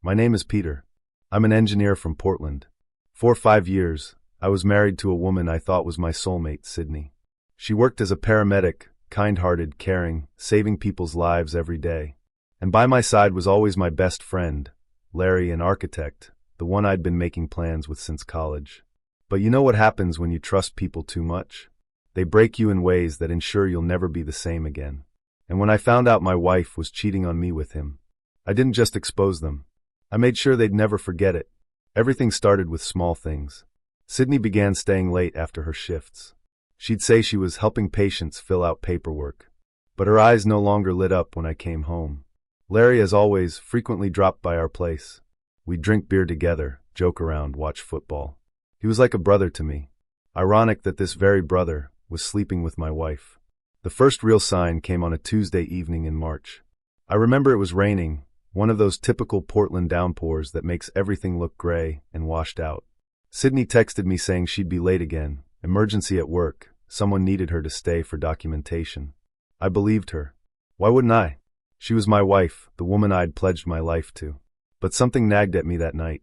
My name is Peter. I'm an engineer from Portland. For 5 years, I was married to a woman I thought was my soulmate, Sidney. She worked as a paramedic, kind-hearted, caring, saving people's lives every day. And by my side was always my best friend, Larry, an architect, the one I'd been making plans with since college. But you know what happens when you trust people too much? They break you in ways that ensure you'll never be the same again. And when I found out my wife was cheating on me with him, I didn't just expose them. I made sure they'd never forget it. Everything started with small things. Sidney began staying late after her shifts. She'd say she was helping patients fill out paperwork, but her eyes no longer lit up when I came home. Larry, as always, frequently dropped by our place. We'd drink beer together, joke around, watch football. He was like a brother to me. Ironic that this very brother was sleeping with my wife. The first real sign came on a Tuesday evening in March. I remember it was raining, one of those typical Portland downpours that makes everything look gray and washed out. Sidney texted me saying she'd be late again, emergency at work, someone needed her to stay for documentation. I believed her. Why wouldn't I? She was my wife, the woman I'd pledged my life to. But something nagged at me that night.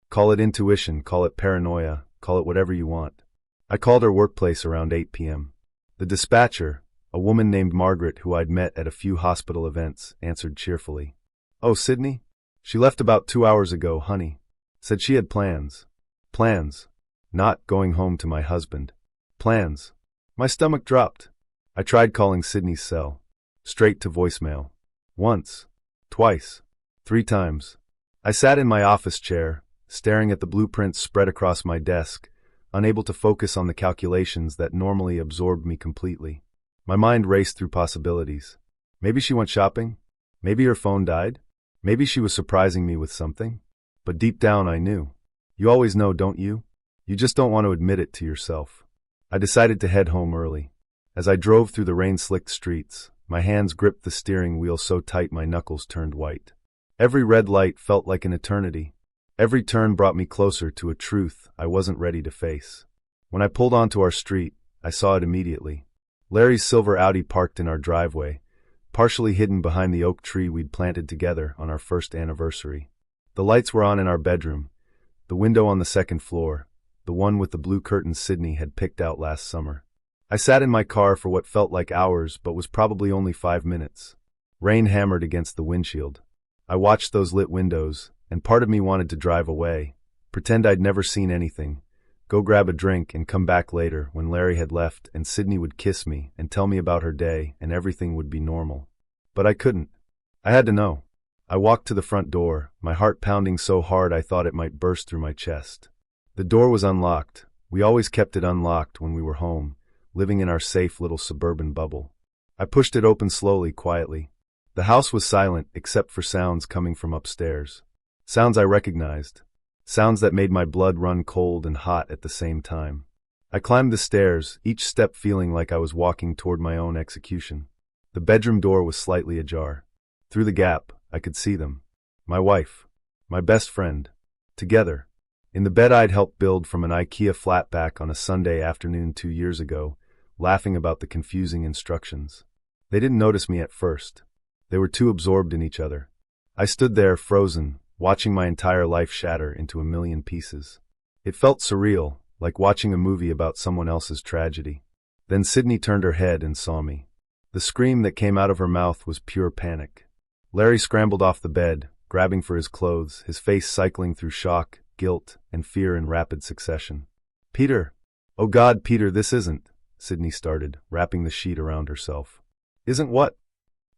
Call it intuition, call it paranoia, call it whatever you want. I called her workplace around 8 p.m. The dispatcher, a woman named Margaret who I'd met at a few hospital events, answered cheerfully. "Oh, Sidney? She left about 2 hours ago, honey. Said she had plans." Plans. Not going home to my husband. Plans. My stomach dropped. I tried calling Sidney's cell. Straight to voicemail. Once. Twice. 3 times. I sat in my office chair, staring at the blueprints spread across my desk, unable to focus on the calculations that normally absorbed me completely. My mind raced through possibilities. Maybe she went shopping. Maybe her phone died. Maybe she was surprising me with something. But deep down I knew. You always know, don't you? You just don't want to admit it to yourself. I decided to head home early. As I drove through the rain-slicked streets, my hands gripped the steering wheel so tight my knuckles turned white. Every red light felt like an eternity. Every turn brought me closer to a truth I wasn't ready to face. When I pulled onto our street, I saw it immediately. Larry's silver Audi parked in our driveway, partially hidden behind the oak tree we'd planted together on our first anniversary. The lights were on in our bedroom, the window on the second floor, the one with the blue curtains Sidney had picked out last summer. I sat in my car for what felt like hours but was probably only 5 minutes. Rain hammered against the windshield. I watched those lit windows, and part of me wanted to drive away, pretend I'd never seen anything, go grab a drink and come back later when Larry had left and Sidney would kiss me and tell me about her day and everything would be normal. But I couldn't. I had to know. I walked to the front door, my heart pounding so hard I thought it might burst through my chest. The door was unlocked. We always kept it unlocked when we were home, living in our safe little suburban bubble. I pushed it open slowly, quietly. The house was silent except for sounds coming from upstairs. Sounds I recognized. Sounds that made my blood run cold and hot at the same time. I climbed the stairs, each step feeling like I was walking toward my own execution. The bedroom door was slightly ajar. Through the gap, I could see them. My wife. My best friend. Together. In the bed I'd helped build from an IKEA flatpack on a Sunday afternoon 2 years ago, laughing about the confusing instructions. They didn't notice me at first. They were too absorbed in each other. I stood there, frozen, watching my entire life shatter into a million pieces. It felt surreal, like watching a movie about someone else's tragedy. Then Sidney turned her head and saw me. The scream that came out of her mouth was pure panic. Larry scrambled off the bed, grabbing for his clothes, his face cycling through shock, guilt, and fear in rapid succession. "Peter! Oh God, Peter, this isn't," Sidney started, wrapping the sheet around herself. "Isn't what?"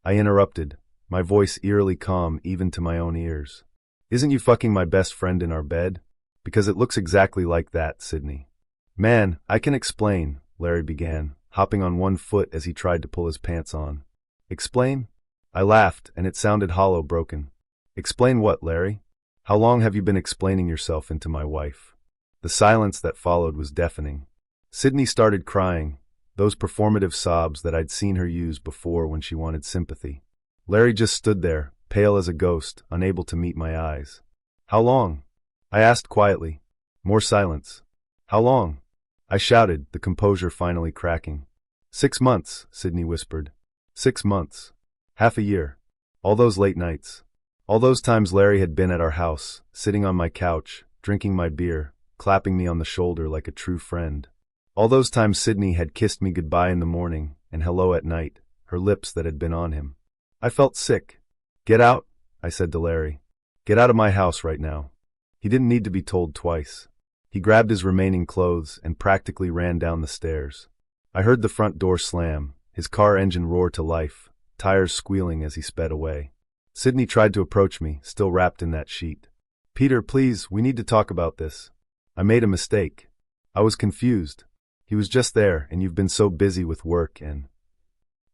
I interrupted, my voice eerily calm even to my own ears. "Isn't you fucking my best friend in our bed? Because it looks exactly like that, Sidney." "Man, I can explain," Larry began, hopping on one foot as he tried to pull his pants on. "Explain?" I laughed, and it sounded hollow, broken. "Explain what, Larry? How long have you been explaining yourself into my wife?" The silence that followed was deafening. Sidney started crying, those performative sobs that I'd seen her use before when she wanted sympathy. Larry just stood there, pale as a ghost, unable to meet my eyes. "How long?" I asked quietly. More silence. "How long?" I shouted, the composure finally cracking. 6 months, Sidney whispered. 6 months. Half a year. All those late nights. All those times Larry had been at our house, sitting on my couch, drinking my beer, clapping me on the shoulder like a true friend. All those times Sidney had kissed me goodbye in the morning and hello at night, her lips that had been on him. I felt sick. "Get out," I said to Larry. "Get out of my house right now." He didn't need to be told twice. He grabbed his remaining clothes and practically ran down the stairs. I heard the front door slam, his car engine roar to life, tires squealing as he sped away. Sidney tried to approach me, still wrapped in that sheet. "Peter, please, we need to talk about this. I made a mistake." I was confused. He was just there, and you've been so busy with work and...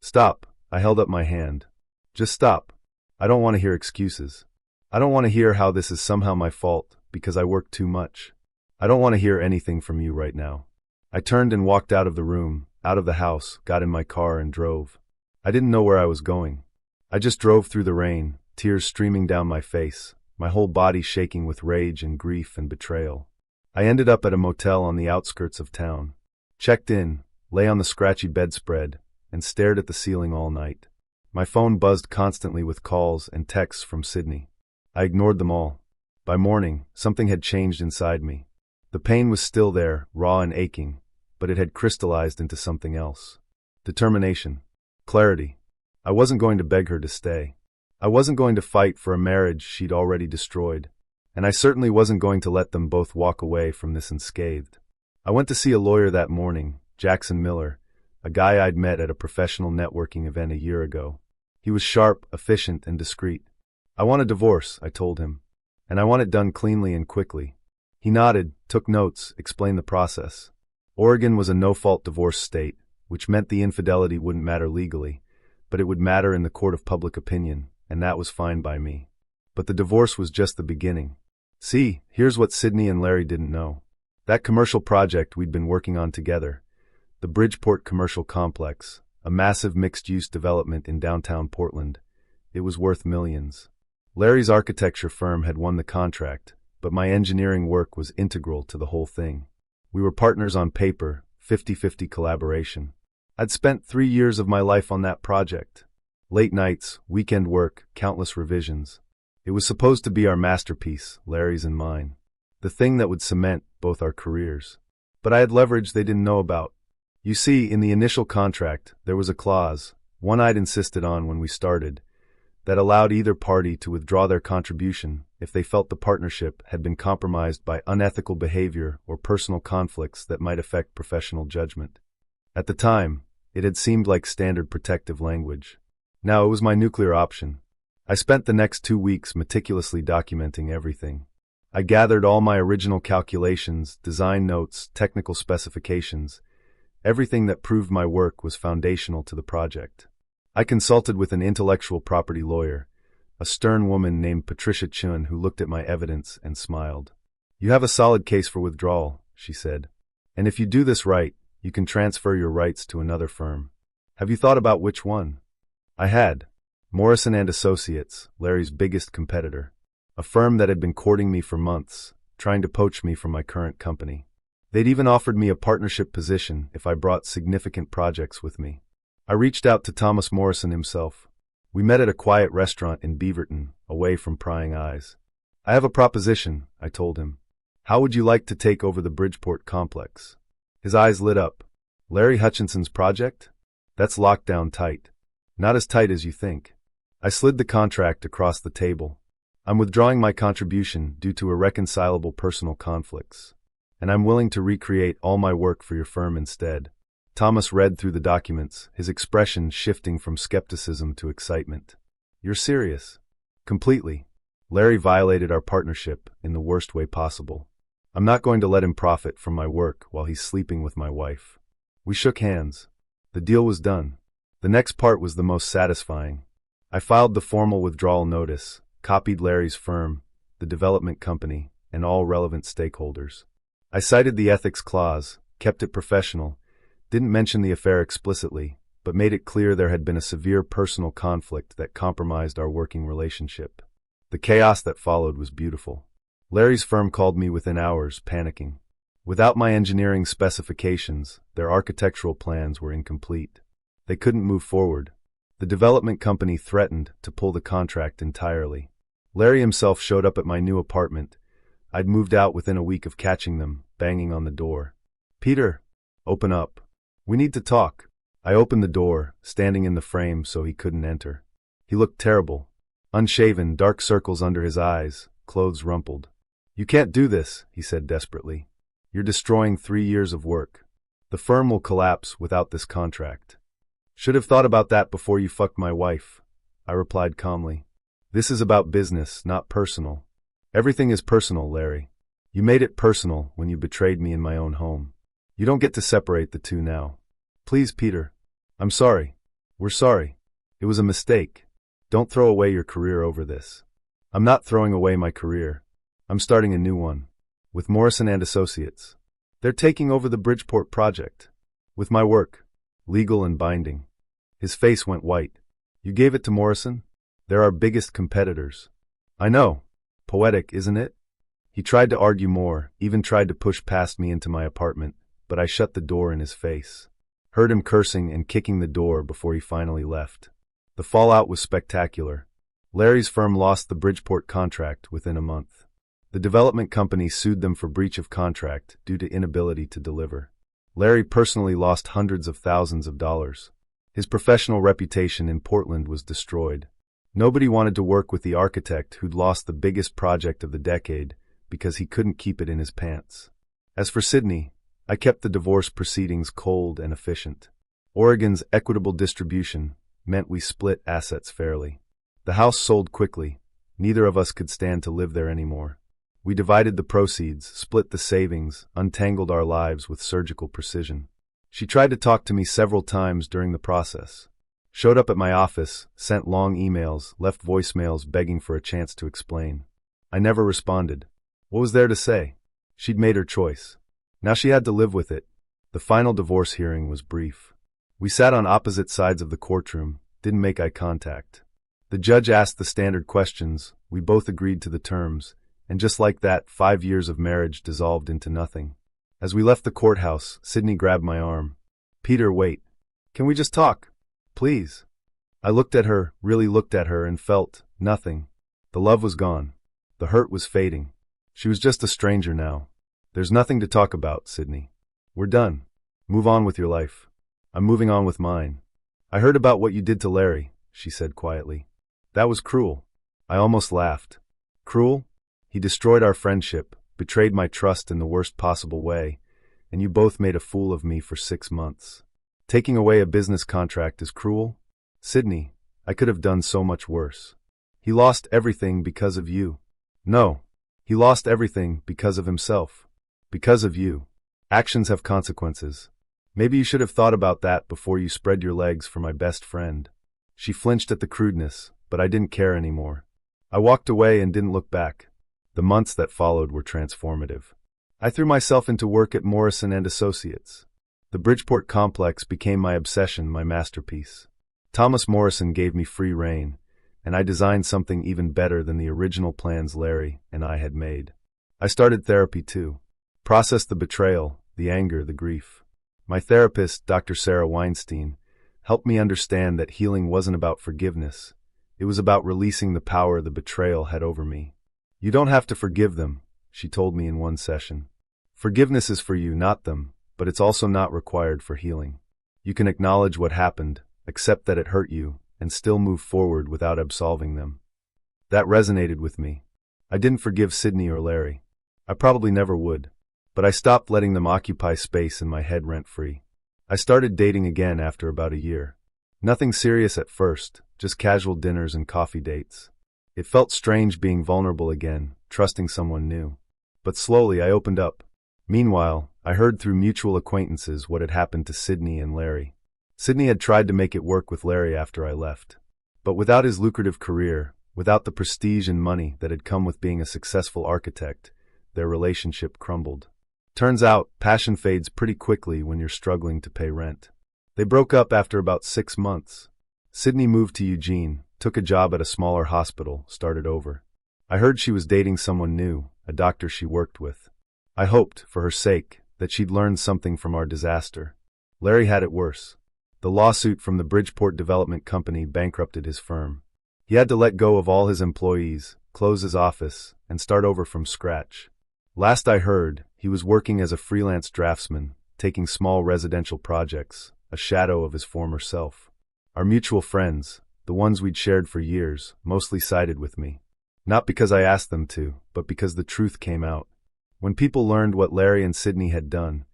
"Stop," I held up my hand. "Just stop. I don't want to hear excuses. I don't want to hear how this is somehow my fault, because I work too much. I don't want to hear anything from you right now." I turned and walked out of the room, out of the house, got in my car and drove. I didn't know where I was going. I just drove through the rain, tears streaming down my face, my whole body shaking with rage and grief and betrayal. I ended up at a motel on the outskirts of town. Checked in, lay on the scratchy bedspread, and stared at the ceiling all night. My phone buzzed constantly with calls and texts from Sidney. I ignored them all. By morning, something had changed inside me. The pain was still there, raw and aching, but it had crystallized into something else. Determination. Clarity. I wasn't going to beg her to stay. I wasn't going to fight for a marriage she'd already destroyed. And I certainly wasn't going to let them both walk away from this unscathed. I went to see a lawyer that morning, Jackson Miller, a guy I'd met at a professional networking event a year ago. He was sharp, efficient, and discreet. "I want a divorce," I told him, "and I want it done cleanly and quickly." He nodded, took notes, explained the process. Oregon was a no-fault divorce state, which meant the infidelity wouldn't matter legally, but it would matter in the court of public opinion, and that was fine by me. But the divorce was just the beginning. See, here's what Sidney and Larry didn't know. That commercial project we'd been working on together, the Bridgeport Commercial Complex, a massive mixed-use development in downtown Portland, it was worth millions. Larry's architecture firm had won the contract, but my engineering work was integral to the whole thing. We were partners on paper, 50-50 collaboration. I'd spent 3 years of my life on that project. Late nights, weekend work, countless revisions. It was supposed to be our masterpiece, Larry's and mine. The thing that would cement both our careers. But I had leverage they didn't know about. You see, in the initial contract, there was a clause, one I'd insisted on when we started, that allowed either party to withdraw their contribution if they felt the partnership had been compromised by unethical behavior or personal conflicts that might affect professional judgment. At the time, it had seemed like standard protective language. Now it was my nuclear option. I spent the next 2 weeks meticulously documenting everything. I gathered all my original calculations, design notes, technical specifications, everything that proved my work was foundational to the project. I consulted with an intellectual property lawyer, a stern woman named Patricia Chun who looked at my evidence and smiled. "You have a solid case for withdrawal," she said. "And if you do this right, you can transfer your rights to another firm. Have you thought about which one?" I had. Morrison and Associates, Larry's biggest competitor. A firm that had been courting me for months, trying to poach me from my current company. They'd even offered me a partnership position if I brought significant projects with me. I reached out to Thomas Morrison himself. We met at a quiet restaurant in Beaverton, away from prying eyes. "I have a proposition," I told him. "How would you like to take over the Bridgeport complex?" His eyes lit up. "Larry Hutchinson's project? That's locked down tight." "Not as tight as you think." I slid the contract across the table. "I'm withdrawing my contribution due to irreconcilable personal conflicts. And I'm willing to recreate all my work for your firm instead." Thomas read through the documents, his expression shifting from skepticism to excitement. "You're serious?" "Completely. Larry violated our partnership in the worst way possible. I'm not going to let him profit from my work while he's sleeping with my wife." We shook hands. The deal was done. The next part was the most satisfying. I filed the formal withdrawal notice, copied Larry's firm, the development company, and all relevant stakeholders. I cited the ethics clause, kept it professional, didn't mention the affair explicitly, but made it clear there had been a severe personal conflict that compromised our working relationship. The chaos that followed was beautiful. Larry's firm called me within hours, panicking. Without my engineering specifications, their architectural plans were incomplete. They couldn't move forward. The development company threatened to pull the contract entirely. Larry himself showed up at my new apartment. I'd moved out within a week of catching them, banging on the door. "Peter, open up. We need to talk." I opened the door, standing in the frame so he couldn't enter. He looked terrible. Unshaven, dark circles under his eyes, clothes rumpled. "You can't do this," he said desperately. "You're destroying 3 years of work. The firm will collapse without this contract." "Should have thought about that before you fucked my wife," I replied calmly. "This is about business, not personal." "Everything is personal, Larry. You made it personal when you betrayed me in my own home. You don't get to separate the two now. Please, Peter. I'm sorry. We're sorry. It was a mistake. Don't throw away your career over this." "I'm not throwing away my career. I'm starting a new one. With Morrison and Associates. They're taking over the Bridgeport project. With my work. Legal and binding." His face went white. "You gave it to Morrison? They're our biggest competitors." "I know. Poetic, isn't it?" He tried to argue more, even tried to push past me into my apartment, but I shut the door in his face. Heard him cursing and kicking the door before he finally left. The fallout was spectacular. Larry's firm lost the Bridgeport contract within a month. The development company sued them for breach of contract due to inability to deliver. Larry personally lost hundreds of thousands of dollars. His professional reputation in Portland was destroyed. Nobody wanted to work with the architect who'd lost the biggest project of the decade because he couldn't keep it in his pants. As for Sidney, I kept the divorce proceedings cold and efficient. Oregon's equitable distribution meant we split assets fairly. The house sold quickly. Neither of us could stand to live there anymore. We divided the proceeds, split the savings, untangled our lives with surgical precision. She tried to talk to me several times during the process. Showed up at my office, sent long emails, left voicemails begging for a chance to explain. I never responded. What was there to say? She'd made her choice. Now she had to live with it. The final divorce hearing was brief. We sat on opposite sides of the courtroom, didn't make eye contact. The judge asked the standard questions, we both agreed to the terms, and just like that, 5 years of marriage dissolved into nothing. As we left the courthouse, Sidney grabbed my arm. "Peter, wait. Can we just talk? Please." I looked at her, really looked at her, and felt nothing. The love was gone. The hurt was fading. She was just a stranger now. "There's nothing to talk about, Sidney. We're done. Move on with your life." "I'm moving on with mine." "I heard about what you did to Larry," she said quietly. "That was cruel." I almost laughed. "Cruel? He destroyed our friendship, betrayed my trust in the worst possible way, and you both made a fool of me for 6 months. Taking away a business contract is cruel? Sidney, I could have done so much worse. He lost everything because of you." "No. He lost everything because of himself. Because of you. Actions have consequences. Maybe you should have thought about that before you spread your legs for my best friend." She flinched at the crudeness, but I didn't care anymore. I walked away and didn't look back. The months that followed were transformative. I threw myself into work at Morrison and Associates. The Bridgeport complex became my obsession, my masterpiece. Thomas Morrison gave me free rein, and I designed something even better than the original plans Larry and I had made. I started therapy too. Processed the betrayal, the anger, the grief. My therapist, Dr. Sarah Weinstein, helped me understand that healing wasn't about forgiveness. It was about releasing the power the betrayal had over me. "You don't have to forgive them," she told me in one session. "Forgiveness is for you, not them, but it's also not required for healing. You can acknowledge what happened, accept that it hurt you, and still move forward without absolving them." That resonated with me. I didn't forgive Sidney or Larry. I probably never would. But I stopped letting them occupy space in my head rent-free. I started dating again after about a year. Nothing serious at first, just casual dinners and coffee dates. It felt strange being vulnerable again, trusting someone new. But slowly I opened up. Meanwhile, I heard through mutual acquaintances what had happened to Sidney and Larry. Sidney had tried to make it work with Larry after I left. But without his lucrative career, without the prestige and money that had come with being a successful architect, their relationship crumbled. Turns out, passion fades pretty quickly when you're struggling to pay rent. They broke up after about 6 months. Sidney moved to Eugene, took a job at a smaller hospital, started over. I heard she was dating someone new, a doctor she worked with. I hoped, for her sake, that she'd learned something from our disaster. Larry had it worse. The lawsuit from the Bridgeport Development Company bankrupted his firm. He had to let go of all his employees, close his office, and start over from scratch. Last I heard, he was working as a freelance draftsman, taking small residential projects, a shadow of his former self. Our mutual friends, the ones we'd shared for years, mostly sided with me. Not because I asked them to, but because the truth came out. When people learned what Larry and Sidney had done,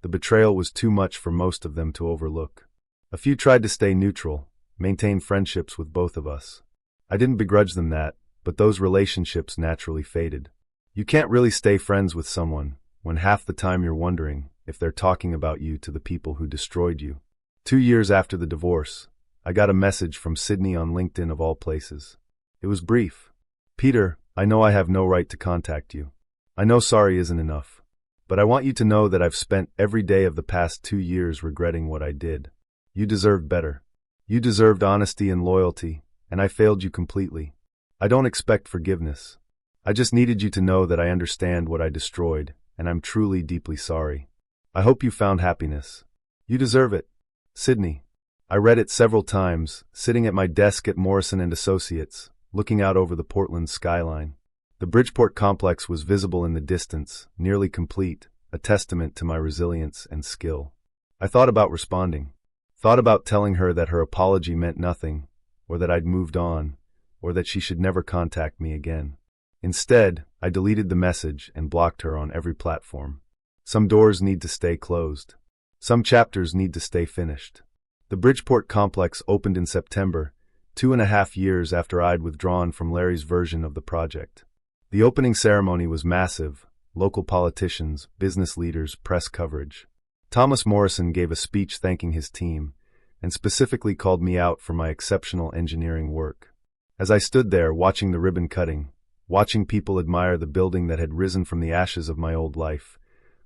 the betrayal was too much for most of them to overlook. A few tried to stay neutral, maintain friendships with both of us. I didn't begrudge them that, but those relationships naturally faded. You can't really stay friends with someone when half the time you're wondering if they're talking about you to the people who destroyed you. 2 years after the divorce, I got a message from Sidney on LinkedIn of all places. It was brief. "Peter, I know I have no right to contact you. I know sorry isn't enough. But I want you to know that I've spent every day of the past 2 years regretting what I did. You deserved better. You deserved honesty and loyalty, and I failed you completely. I don't expect forgiveness. I just needed you to know that I understand what I destroyed, and I'm truly deeply sorry. I hope you found happiness. You deserve it. Sidney." I read it several times, sitting at my desk at Morrison & Associates, looking out over the Portland skyline. The Bridgeport complex was visible in the distance, nearly complete, a testament to my resilience and skill. I thought about responding. Thought about telling her that her apology meant nothing, or that I'd moved on, or that she should never contact me again. Instead, I deleted the message and blocked her on every platform. Some doors need to stay closed. Some chapters need to stay finished. The Bridgeport complex opened in September, 2.5 years after I'd withdrawn from Larry's version of the project. The opening ceremony was massive: local politicians, business leaders, press coverage. Thomas Morrison gave a speech thanking his team, and specifically called me out for my exceptional engineering work. As I stood there watching the ribbon cutting, watching people admire the building that had risen from the ashes of my old life,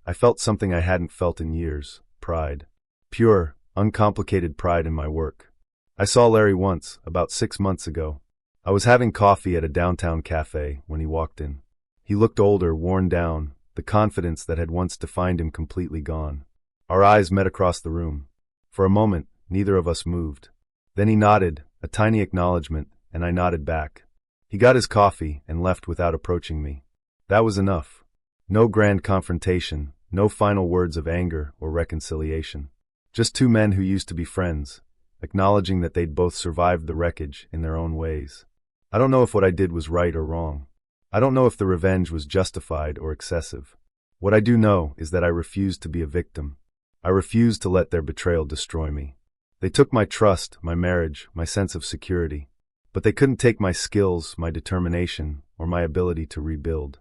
I felt something I hadn't felt in years: pride. Pure, uncomplicated pride in my work. I saw Larry once, about 6 months ago. I was having coffee at a downtown cafe when he walked in. He looked older, worn down, the confidence that had once defined him completely gone. Our eyes met across the room. For a moment, neither of us moved. Then he nodded, a tiny acknowledgement, and I nodded back. He got his coffee and left without approaching me. That was enough. No grand confrontation, no final words of anger or reconciliation. Just two men who used to be friends, acknowledging that they'd both survived the wreckage in their own ways. I don't know if what I did was right or wrong. I don't know if the revenge was justified or excessive. What I do know is that I refused to be a victim. I refused to let their betrayal destroy me. They took my trust, my marriage, my sense of security. But they couldn't take my skills, my determination, or my ability to rebuild.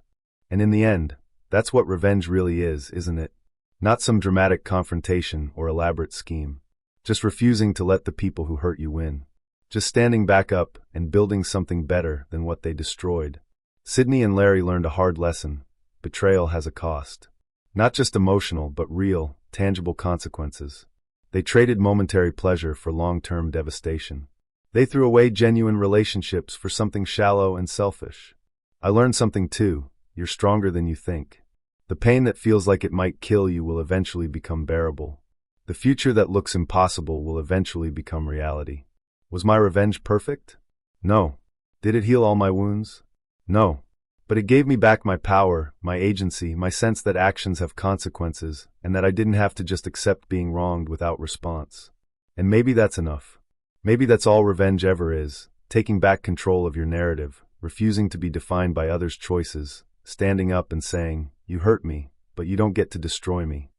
And in the end, that's what revenge really is, isn't it? Not some dramatic confrontation or elaborate scheme. Just refusing to let the people who hurt you win. Just standing back up and building something better than what they destroyed. Sidney and Larry learned a hard lesson. Betrayal has a cost. Not just emotional, but real, tangible consequences. They traded momentary pleasure for long-term devastation. They threw away genuine relationships for something shallow and selfish. I learned something too: you're stronger than you think. The pain that feels like it might kill you will eventually become bearable. The future that looks impossible will eventually become reality. Was my revenge perfect? No. Did it heal all my wounds? No. But it gave me back my power, my agency, my sense that actions have consequences, and that I didn't have to just accept being wronged without response. And maybe that's enough. Maybe that's all revenge ever is: taking back control of your narrative, refusing to be defined by others' choices, standing up and saying, "You hurt me, but you don't get to destroy me."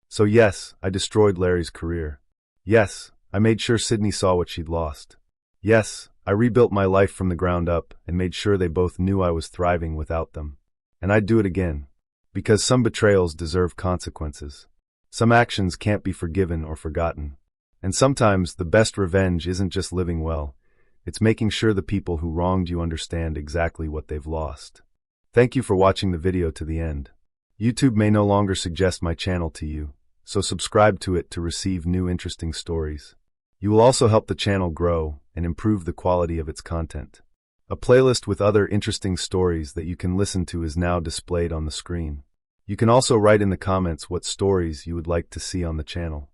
So yes, I destroyed Larry's career. Yes, I made sure Sidney saw what she'd lost. Yes, I rebuilt my life from the ground up and made sure they both knew I was thriving without them. And I'd do it again. Because some betrayals deserve consequences. Some actions can't be forgiven or forgotten. And sometimes the best revenge isn't just living well. It's making sure the people who wronged you understand exactly what they've lost. Thank you for watching the video to the end. YouTube may no longer suggest my channel to you, so subscribe to it to receive new interesting stories. You will also help the channel grow and improve the quality of its content. A playlist with other interesting stories that you can listen to is now displayed on the screen. You can also write in the comments what stories you would like to see on the channel.